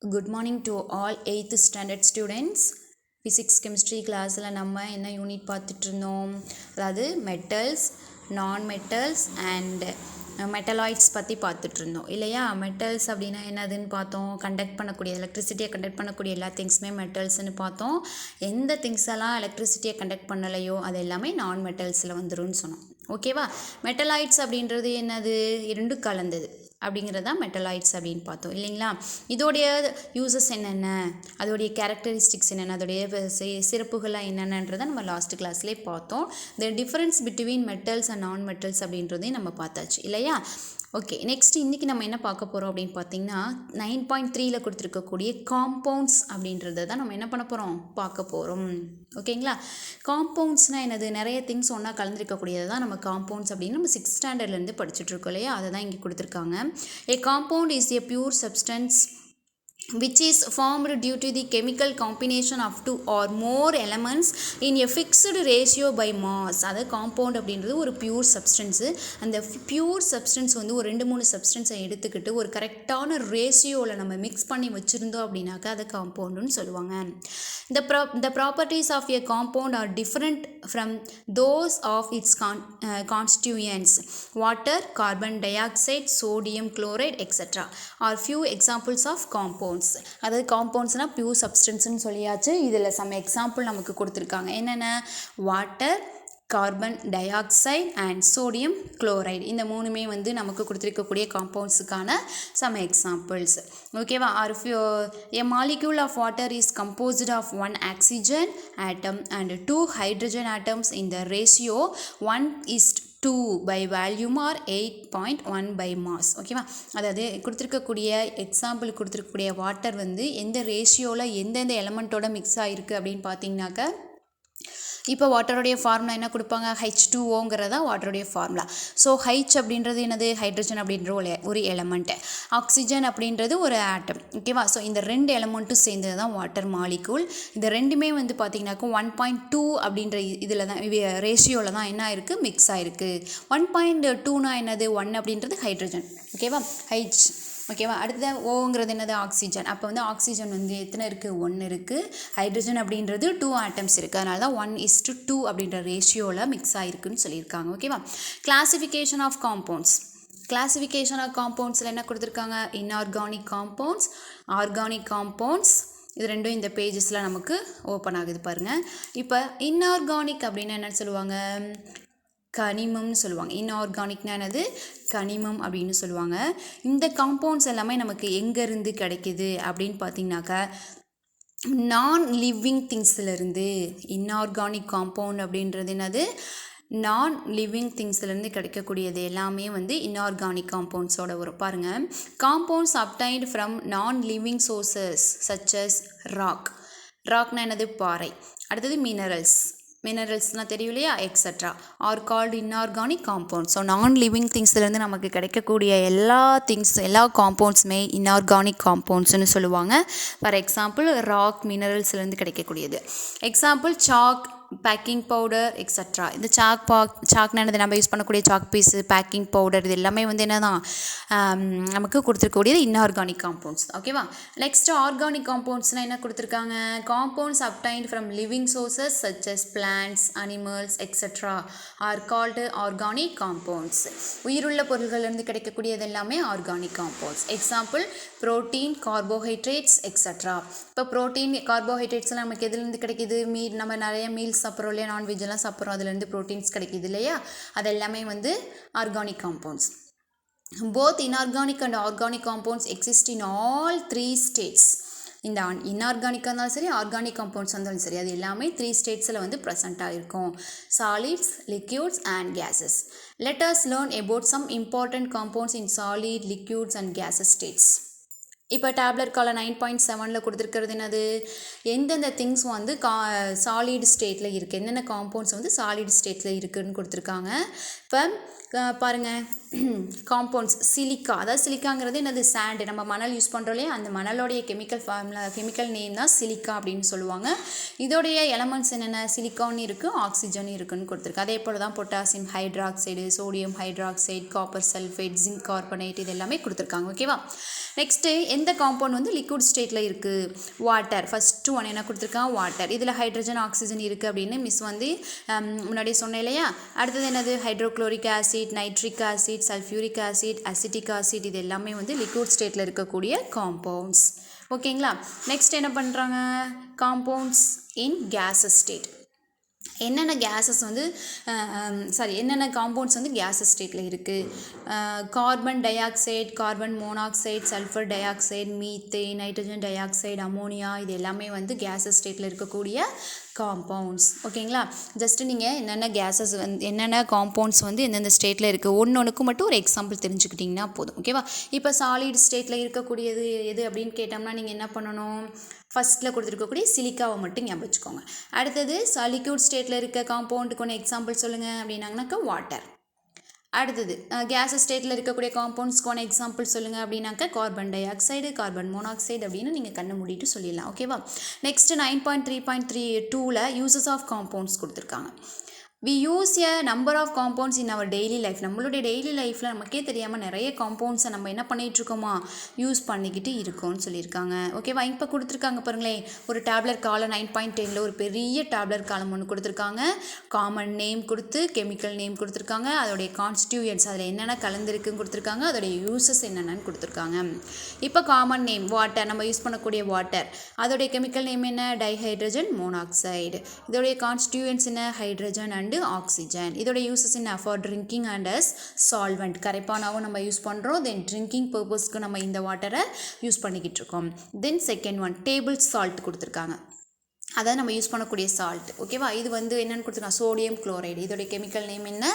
Good morning to all 8th standard students. Physics chemistry classல நம்ம என்ன unit பார்த்துட்டு இருந்தோம், அதாவது மெட்டல்ஸ், நான் மெட்டல்ஸ் அண்ட் மெட்டலாய்ட்ஸ் பற்றி பார்த்துட்டு இருந்தோம் இல்லையா. மெட்டல்ஸ் அப்படின்னா என்னதுன்னு பார்த்தோம், கண்டக்ட் பண்ணக்கூடிய எலக்ட்ரிசிட்டியை கண்டக்ட் பண்ணக்கூடிய எல்லா திங்ஸுமே மெட்டல்ஸ்னு பார்த்தோம். எந்த திங்ஸ் எல்லாம் எலக்ட்ரிசிட்டியை கண்டக்ட் பண்ணலையோ அது எல்லாமே நான் மெட்டல்ஸில் வந்துரும்னு சொன்னோம். ஓகேவா. மெட்டலாய்ட்ஸ் அப்படின்றது என்னது, இரண்டும் கலந்தது அப்படிங்கிறதா மெட்டலாய்ட்ஸ் அப்படின்னு பார்த்தோம் இல்லைங்களா. இதோடைய யூசஸ் என்னென்ன, அதோடைய கேரக்டரிஸ்டிக்ஸ் என்னென்ன, அதோடைய சிறப்புகள்லாம் என்னென்னன்றதை நம்ம லாஸ்ட் கிளாஸ்லேயே பார்த்தோம். The difference between metals and நான் மெட்டல்ஸ் அப்படின்றதையும் நம்ம பார்த்தாச்சு இல்லையா. ஓகே, நெக்ஸ்ட் இன்றைக்கி நம்ம என்ன பார்க்க போகிறோம் அப்படின்னு பார்த்தீங்கன்னா 9.3 கொடுத்துருக்கக்கூடிய காம்பவுண்ட்ஸ் அப்படின்றத தான் நம்ம என்ன பண்ண போகிறோம், பார்க்க போகிறோம். ஓகேங்களா. காம்பவுண்ட்ஸ்னால் என்னது, நிறைய திங்ஸ் ஒன்றா கலந்துருக்கக்கூடியது தான் நம்ம காம்பவுண்ட்ஸ் அப்படின்னு நம்ம 6th ஸ்டாண்டர்ட்லேருந்து படிச்சுட்ருக்கோம் இல்லையா. அதை தான் இங்கே கொடுத்துருக்காங்க. A compound is a pure substance which is formed due to the chemical combination of two or more elements in a fixed ratio by mass. அதாவது காம்பவுண்ட் அப்படின்றது ஒரு பியூர் சப்ஸ்டன்ஸு. அந்த பியூர் சப்ஸ்டன்ஸ் வந்து ஒரு 2-3 சப்ஸ்டன்ஸை எடுத்துக்கிட்டு ஒரு கரெக்டான ரேஷியோவில் நம்ம மிக்ஸ் பண்ணி வச்சுருந்தோம் அப்படின்னாக்கா அதை காம்பவுண்டுன்னு சொல்லுவாங்க. The properties of a compound are different from those of its constituents. Water, carbon dioxide, sodium chloride, etc. are few examples of compounds. அதாவது காம்பவுண்ட்ஸ்னால் பியூர் சப்ஸ்டன்ஸ்னு சொல்லியாச்சு. இதில் சம் எக்ஸாம்பிள் நமக்கு கொடுத்துருக்காங்க. என்னென்ன, water, carbon dioxide and sodium chloride, இந்த மூணுமே வந்து நமக்கு கொடுத்துருக்கக்கூடிய காம்பவுண்ட்ஸுக்கான சம் எக்ஸாம்பிள்ஸ். ஓகேவா. Are a molecule of water is composed of 1 oxygen atom and 2 hydrogen atoms in the ratio 1:2 by volume or 8.1 by mass. ஓகேவா. அதாவது கொடுத்துருக்கக்கூடிய எக்ஸாம்பிள் கொடுத்துருக்கக்கூடிய வாட்டர் வந்து எந்த ரேஷியோவில் எந்தெந்த எலமெண்ட்டோட மிக்ஸ் ஆகிருக்கு அப்படின்னு பார்த்தீங்கன்னாக்கா, இப்போ வாட்டருடைய ஃபார்முலா என்ன கொடுப்பாங்க, H2Oங்கிறதா வாட்டருடைய ஃபார்முலா. ஸோ H அப்படின்றது என்னது, ஹைட்ரஜன் அப்படின்ற ஒரு எலமெண்ட்டு, ஆக்சிஜன் அப்படின்றது ஒரு ஆட்டம். ஓகேவா. ஸோ இந்த 2 எலமெண்ட்டும் சேர்ந்தது தான் வாட்டர் மாலிகூல். இந்த ரெண்டுமே வந்து பார்த்திங்கனாக்கா 1.2 அப்படின்ற இதில் தான் ரேஷியோவில் தான் என்ன இருக்குது, மிக்ஸ் ஆகிருக்கு. 1.2னா என்னது, 1 அப்படின்றது ஹைட்ரஜன். ஓகேவா, H. ஓகேவா. அடுத்தது ஓங்கிறது என்னது, ஆக்சிஜன். அப்போ வந்து ஆக்சிஜன் வந்து எத்தனை இருக்குது, 1 இருக்குது. ஹைட்ரஜன் அப்படின்றது 2 ஆட்டம்ஸ் இருக்குது. அதனால தான் 1:2 அப்படின்ற ரேஷியோவில் மிக்ஸ் ஆகிருக்குன்னு சொல்லியிருக்காங்க. ஓகேவா. Classification of compounds. Classification of காம்பவுண்ட்ஸில் என்ன கொடுத்துருக்காங்க, இன்ஆர்கானிக் காம்பவுண்ட்ஸ், ஆர்கானிக் காம்பவுண்ட்ஸ். இது ரெண்டும் இந்த பேஜஸில் நமக்கு ஓப்பன் ஆகுது பாருங்கள். இப்போ இன்ஆர்கானிக் அப்படின்னு என்னென்னு சொல்லுவாங்க, கனிமம்னு சொல்லுவாங்க. இன்ஆர்கானிக்னா என்னது, கனிமம் அப்படின்னு சொல்லுவாங்க. இந்த காம்பவுண்ட்ஸ் எல்லாமே நமக்கு எங்கேருந்து கிடைக்கிது அப்படின்னு பார்த்தீங்கன்னாக்கா, நான் லிவிங் திங்ஸ்லேருந்து. இன்ஆர்கானிக் காம்பவுண்ட் அப்படின்றது என்னது, நான் லிவிங் திங்ஸ்லேருந்து கிடைக்கக்கூடியது எல்லாமே வந்து இன்ஆர்கானிக் காம்பவுண்ட்ஸோட வரும். பாருங்கள், compounds obtained from non living sources such as rock. ராக்னா என்னது, பாறை. அடுத்தது மினரல்ஸ்னால் தெரியும் இல்லையா, extra are called inorganic compounds. So non living திங்ஸ்லேருந்து நமக்கு கிடைக்கக்கூடிய எல்லா காம்பவுண்ட்ஸுமே இன்ஆர்கானிக் காம்பவுண்ட்ஸ்னு சொல்லுவாங்க. ஃபார் எக்ஸாம்பிள் ராக், மினரல்ஸ்லேருந்து கிடைக்கக்கூடியது. Example chalk, baking powder, extra. இந்த சாக்னா என்னது, நம்ம யூஸ் பண்ணக்கூடிய சாக் பீஸு, பேக்கிங் பவுடர், இது எல்லாமே வந்து என்ன தான் நமக்கு கொடுத்துருக்கக்கூடியது இன்ஆர்கானிக் காம்பவுண்ட்ஸ். ஓகேவா. நெக்ஸ்ட் ஆர்கானிக் காம்பவுண்ட்ஸ்னால் என்ன கொடுத்துருக்காங்க, compounds obtained from living sources such as plants, animals, etcetera are called organic compounds. உயிருள்ள பொருள்கள்லேருந்து கிடைக்கக்கூடியது எல்லாமே organic compounds. Example protein, carbohydrates, etcetera. இப்போ புரோட்டீன், கார்போஹைட்ரேட்ஸ்லாம் நமக்கு எதுலேருந்து கிடைக்கிது, நம்ம நிறைய மீல்ஸ் சாப்பிட்றோம் இல்லையா, நான்வெஜ் எல்லாம் சாப்பிட்றோம், அதுலேருந்து ப்ரோட்டீன்ஸ் கிடைக்கிது இல்லையா, அது எல்லாமே வந்து organic compounds. Both inorganic and organic compounds exist in all 3 states. இந்த இன்ஆர்கானிக்காக இருந்தாலும் சரி, ஆர்கானிக் காம்பவுண்ட்ஸ் இருந்தாலும் சரி, அது எல்லாமே 3 ஸ்டேட்ஸில் வந்து ப்ரெசென்ட்டாக இருக்கும். Solids, liquids and gases. Let us learn about some important compounds in solid, liquids and gases states. இப்போ டேப்லெட் கால 9.7 கொடுத்துருக்கிறது என்னது, எந்தெந்த திங்ஸ் வந்து சாலிட் ஸ்டேட்டில் இருக்குது, என்னென்ன காம்பவுண்ட்ஸ் வந்து சாலிட் ஸ்டேட்டில் இருக்குதுன்னு கொடுத்துருக்காங்க. இப்போ பாருங்கள் காம்பவுண்ட்ஸ் சிலிக்கா, அதாவது சிலிக்காங்கிறது என்னது சாண்டு, நம்ம மணல் யூஸ் பண்ணுறோம் இல்லையா, அந்த மணலோடைய கெமிக்கல் நேம் தான் சிலிக்கா அப்படின்னு சொல்லுவாங்க. இதோடைய எலமெண்ட்ஸ் என்னென்ன, சிலிக்கான் இருக்குது, ஆக்சிஜன் இருக்குன்னு கொடுத்துருக்கு. அதே போல் தான் potassium hydroxide, sodium hydroxide, copper sulphate, zinc carbonate இது எல்லாமே கொடுத்துருக்காங்க. ஓகேவா. நெக்ஸ்ட்டு எந்த காம்பவுண்ட் வந்து லிக்விட் ஸ்டேட்டில் இருக்குது, வாட்டர். ஃபஸ்ட்டு ஒன் என்ன கொடுத்துருக்காங்க, வாட்டர். இதில் ஹைட்ரஜன் ஆக்சிஜன் இருக்குது அப்படின்னு மிஸ் வந்து முன்னாடியே சொன்னேன் இல்லையா. அடுத்தது என்னது, hydrochloric acid, nitric acid, sulphuric acid, acetic acid இது எல்லாமே வந்து லிக்விட் ஸ்டேட்டில் இருக்கக்கூடிய காம்பவுண்ட்ஸ். ஓகேங்களா. நெக்ஸ்ட் என்ன பண்ணுறாங்க, காம்பவுண்ட்ஸ் இன் கேஸஸ் ஸ்டேட். என்னென்ன கேஸஸ் வந்து என்னென்ன காம்பவுண்ட்ஸ் வந்து கேஸஸ் ஸ்டேட்டில் இருக்குது, carbon di oxide, carbon monoxide, sulphur di oxide, methane, nitrogen di oxide, ammonia இது எல்லாமே வந்து கேஸஸ் ஸ்டேட்டில் இருக்கக்கூடிய காம்பவுண்ட்ஸ். ஓகேங்களா. ஜஸ்ட்டு நீங்கள் என்னென்ன கேஸஸ் வந்து என்னென்ன காம்பவுண்ட்ஸ் வந்து எந்தெந்த ஸ்டேட்டில் இருக்குது ஒன்றுக்கு மட்டும் ஒரு எக்ஸாம்பிள் தெரிஞ்சுக்கிட்டிங்கன்னா போதும். ஓகேவா. இப்போ சாலிட் ஸ்டேட்டில் இருக்கக்கூடியது எது அப்படின்னு கேட்டோம்னா நீங்கள் என்ன பண்ணணும், ஃபஸ்ட்டில் கொடுத்துருக்கக்கூடிய சிலிக்காவை மட்டும் ஞாபகம் வச்சுக்கோங்க. அடுத்தது லிக்விட் ஸ்டேட்டில் இருக்க காம்பவுண்டுக்கு ஒன்று எக்ஸாம்பிள் சொல்லுங்கள் அப்படின்னாங்கனாக்கா வாட்டர். அடுத்தது கேஸஸ் ஸ்டேட்டில் இருக்கக்கூடிய காம்பவுண்ட்ஸ்க்கு ஒன்று எக்ஸாம்பிள் சொல்லுங்கள் அப்படின்னாக்கா carbon di oxide, carbon monoxide அப்படின்னு நீங்கள் கண்ணை மூடிட்டு சொல்லிடலாம். ஓகேவா. நெக்ஸ்ட் 9.3.3.2ல் யூசஸ் ஆஃப் காம்பவுண்ட்ஸ் கொடுத்துருக்காங்க. we use a number of compounds in our daily life. நம்மளுடைய டெய்லி லைஃப்பில் நமக்கே தெரியாமல் நிறைய காம்பவுண்ட்ஸை நம்ம என்ன பண்ணிகிட்ருக்கோமா, யூஸ் பண்ணிக்கிட்டு இருக்கோம்னு சொல்லியிருக்காங்க. ஓகேவா. இப்போ கொடுத்துருக்காங்க பாருங்களேன், ஒரு டேப்லெட் காலம் 9.10ல் ஒரு பெரிய டேப்லெட் காலம் ஒன்று கொடுத்துருக்காங்க. காமன் நேம் கொடுத்து கெமிக்கல் நேம் கொடுத்துருக்காங்க, அதோடைய கான்ஸ்டியூயன்ட்ஸ் அதில் என்னென்ன கலந்துருக்குன்னு கொடுத்துருக்காங்க, அதோடைய யூசஸ் என்னென்னு கொடுத்துருக்காங்க. இப்போ காமன் நேம் வாட்டர், நம்ம யூஸ் பண்ணக்கூடிய வாட்டர், அதோடைய கெமிக்கல் நேம் என்ன, டைஹைட்ரஜன் மோனாக்சைடு. இதோடைய கான்ஸ்டியூயன்ட்ஸ் என்ன, ஹைட்ரஜன் அண்ட் ஆக்சிஜன். இதோட யூசஸ் என்ன, for drinking and as solvent, கரைப்பானாவும் நம்ம யூஸ் பண்ணுறோம். தென் ட்ரிங்கிங் பர்பஸ்க்கு நம்ம இந்த வாட்டரை யூஸ் பண்ணிக்கிட்டு இருக்கோம். Then second one table salt கொடுத்துருக்காங்க, அதாவது நம்ம யூஸ் பண்ணக்கூடிய சால்ட். ஓகேவா. இது வந்து என்னென்னு கொடுத்துருக்காங்க, சோடியம் குளோரைடு. இதோடைய கெமிக்கல் நேம் என்ன,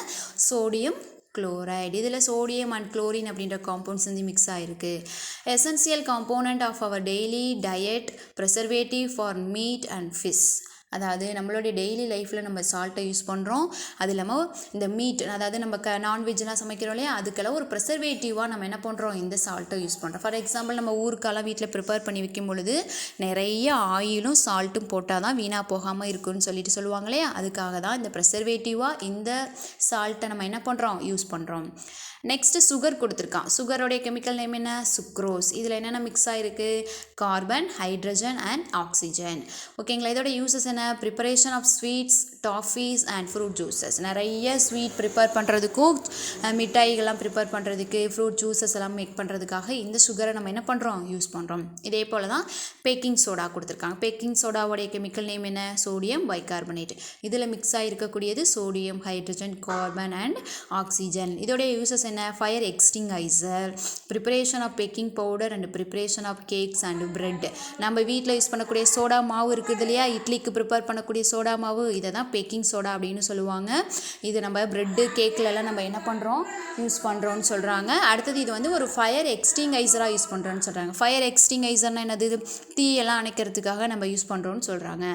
சோடியம் குளோரைடு. இதில் சோடியம் அண்ட் குளோரின் அப்படின்ற காம்பவுண்ட்ஸ் வந்து மிக்ஸ் ஆகிருக்கு. Essential component of our daily diet, preservative for meat and fish. அதாவது நம்மளுடைய டெய்லி லைஃப்பில் நம்ம சால்ட்டை யூஸ் பண்ணுறோம். அது இல்லாமல் இந்த மீட், அதாவது நம்ம நான்வெஜ்லாம் சமைக்கிறோம் இல்லையா, அதுக்கெல்லாம் ஒரு ப்ரிசர்வேட்டிவாக நம்ம என்ன பண்ணுறோம், இந்த சால்ட்டை யூஸ் பண்ணுறோம். ஃபார் எக்ஸாம்பிள் நம்ம ஊருக்கெல்லாம் வீட்டில் ப்ரிப்பேர் பண்ணி வைக்கும் பொழுது நிறைய ஆயிலும் சால்ட்டும் போட்டால் தான் வீணாக போகாமல் இருக்குன்னு சொல்லிட்டு சொல்லுவாங்க இல்லையா, அதுக்காக தான் இந்த ப்ரிசர்வேட்டிவாக இந்த சால்ட்டை நம்ம என்ன பண்ணுறோம், யூஸ் பண்ணுறோம். நெக்ஸ்ட்டு சுகர் கொடுத்துருக்கான். சுகரோடைய கெமிக்கல் நேம் என்ன, சுக்ரோஸ். இதில் என்னென்ன மிக்ஸ் ஆகிருக்கு, கார்பன், ஹைட்ரஜன் அண்ட் ஆக்சிஜன். ஓகேங்களா. இதோட யூசஸ் என்ன, preparation of sweets, toffees and fruit juices. நிறைய ஸ்வீட் ப்ரிப்பேர் பண்ணுறதுக்கும் மிட்டாய்கள்லாம் ப்ரிப்பேர் பண்ணுறதுக்கு, ஃப்ரூட் ஜூஸஸ் எல்லாம் மேக் பண்ணுறதுக்காக இந்த சுகரை நம்ம என்ன பண்ணுறோம், யூஸ் பண்ணுறோம். இதே போல் தான் பேக்கிங் சோடா கொடுத்துருக்காங்க. பேக்கிங் சோடாவோடைய கெமிக்கல் நேம் என்ன, சோடியம் பைகார்பனேட். இதில் மிக்ஸ் ஆகிருக்கக்கூடியது sodium, hydrogen, carbon and oxygen. இதோடைய யூசஸ் என்ன, fire extinguisher, preparation of baking powder and preparation of cakes and bread. நம்ம வீட்டில் யூஸ் பண்ணக்கூடிய சோடா மாவு இருக்குது இல்லையா, இட்லிக்கு ப்ரிப்பேர் பண்ணக்கூடிய சோடா மாவு, இதை தான் பேக்கிங் சோடா அப்படின்னு சொல்லுவாங்க. இது நம்ம பிரெட்டு, கேக்கிலலாம் நம்ம என்ன பண்ணுறோம், யூஸ் பண்ணுறோன்னு சொல்கிறாங்க. அடுத்தது இது வந்து ஒரு ஃபயர் எக்ஸ்டிங்கைசராக யூஸ் பண்ணுறோன்னு சொல்கிறாங்க. ஃபயர் எக்ஸ்டிங்கைசர்னால் என்னது, தீயெல்லாம் அணைக்கிறதுக்காக நம்ம யூஸ் பண்ணுறோன்னு சொல்கிறாங்க.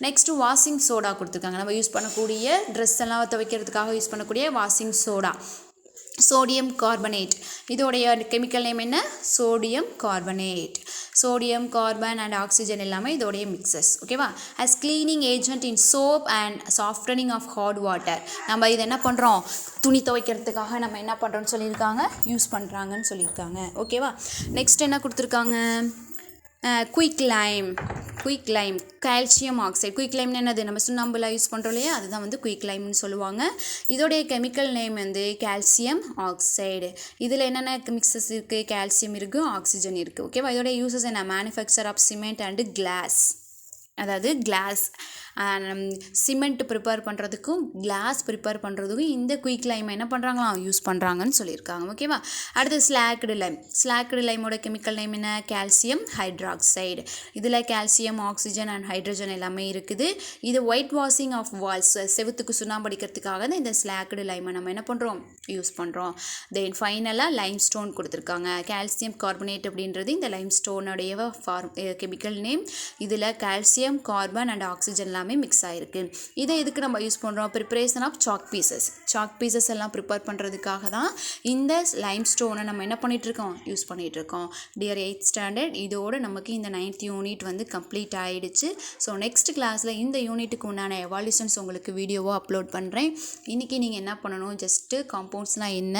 நெக்ஸ்ட்டு வாஷிங் சோடா கொடுத்துருக்காங்க. நம்ம யூஸ் பண்ணக்கூடிய ட்ரெஸ் எல்லாம் துவைக்கிறதுக்காக யூஸ் பண்ணக்கூடிய வாஷிங் சோடா, சோடியம் கார்பனேட். இதோடைய கெமிக்கல் நேம் என்ன, sodium carbonate. Sodium, carbon and oxygen எல்லாமே இதோடைய மிக்சஸ். ஓகேவா. As cleaning agent in soap and softening of hard water. நம்ம இது என்ன பண்ணுறோம், துணி துவைக்கிறதுக்காக நம்ம என்ன பண்ணுறோன்னு சொல்லியிருக்காங்க, யூஸ் பண்ணுறாங்கன்னு சொல்லியிருக்காங்க. ஓகேவா. நெக்ஸ்ட் என்ன கொடுத்துருக்காங்க, quick lime. Quick lime, calcium oxide. Quick லைம்னு என்னது, நம்ம சுண்ணாம்புலாம் யூஸ் பண்ணுறோம் இல்லையா, அதுதான் வந்து குயிக் லைம்னு சொல்லுவாங்க. இதோடைய கெமிக்கல் நேம் வந்து கால்சியம் ஆக்சைடு. இதில் என்னென்ன மிக்சஸ் இருக்குது, கால்சியம் இருக்குது, ஆக்சிஜன் இருக்குது. ஓகேவா. இதோடைய யூசஸ் என்ன, manufacture of cement and glass. அதாவது கிளாஸ், சிமெண்ட் ப்ரிப்பேர் பண்ணுறதுக்கும் கிளாஸ் ப்ரிப்பேர் பண்ணுறதுக்கும் இந்த குயிக் லைம் என்ன பண்ணுறாங்களாம், யூஸ் பண்ணுறாங்கன்னு சொல்லியிருக்காங்க. ஓகேவா. அடுத்து ஸ்லாக்டு லைம். ஸ்லாக்டு லைமோட கெமிக்கல் நேம் என்ன, கால்சியம் ஹைட்ராக்சைடு. இதில் கால்சியம், ஆக்சிஜன் அண்ட் ஹைட்ரஜன் எல்லாமே இருக்குது. இது ஒயிட் வாஷிங் ஆஃப் வால்ஸ், செவுத்துக்கு சுண்ணாம்படிக்கிறதுக்காக தான் இந்த ஸ்லாக்டு லைமை நம்ம என்ன பண்ணுறோம், யூஸ் பண்ணுறோம். தென் ஃபைனலாக லைம் ஸ்டோன் கொடுத்துருக்காங்க. கால்சியம் கார்பனேட் அப்படின்றது இந்த லைம் ஸ்டோனுடைய கெமிக்கல் நேம். இதில் calcium, helium carbon and oxygen எல்லாமே மிக்ஸ் ஆகிருக்கு. இதை எதுக்கு நம்ம யூஸ் பண்ணுறோம்? ப்ரிப்பரேஷன் ஆஃப் சாக் பீசஸ் எல்லாம் ப்ரிப்பேர் பண்ணுறதுக்காக தான் இந்த லைம் ஸ்டோனை நம்ம என்ன பண்ணிகிட்ருக்கோம், யூஸ் பண்ணிகிட்ருக்கோம். டியர் 8th ஸ்டாண்டர்ட், இதோடு நமக்கு இந்த 9th யூனிட் வந்து கம்ப்ளீட் ஆகிடுச்சு. ஸோ நெக்ஸ்ட் கிளாஸில் இந்த யூனிட்டுக்கு உண்டான எவால்யூஷன்ஸ் உங்களுக்கு வீடியோவாக அப்லோட் பண்ணுறேன். இன்றைக்கி நீங்கள் என்ன பண்ணணும், ஜஸ்ட்டு காம்பவுண்ட்ஸ்னால் என்ன,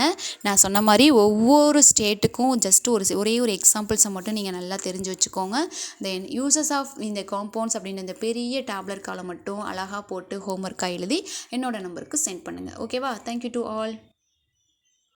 நான் சொன்ன மாதிரி ஒவ்வொரு ஸ்டேட்டுக்கும் ஜஸ்ட் ஒரே ஒரு எக்ஸாம்பிள்ஸை மட்டும் நீங்கள் நல்லா தெரிஞ்சு வச்சுக்கோங்க. தென் யூசஸ் ஆஃப் இந்த காம்பவுண்ட்ஸ் அப்படின்னு இந்த பெரிய டேப்லெட் காலை மட்டும் அழகாக போட்டு ஹோம்ஒர்க்காக எழுதி என்னோட நம்பருக்கு சென்ட் பண்ணுங்கள். ஓகேவா? Thank you to all.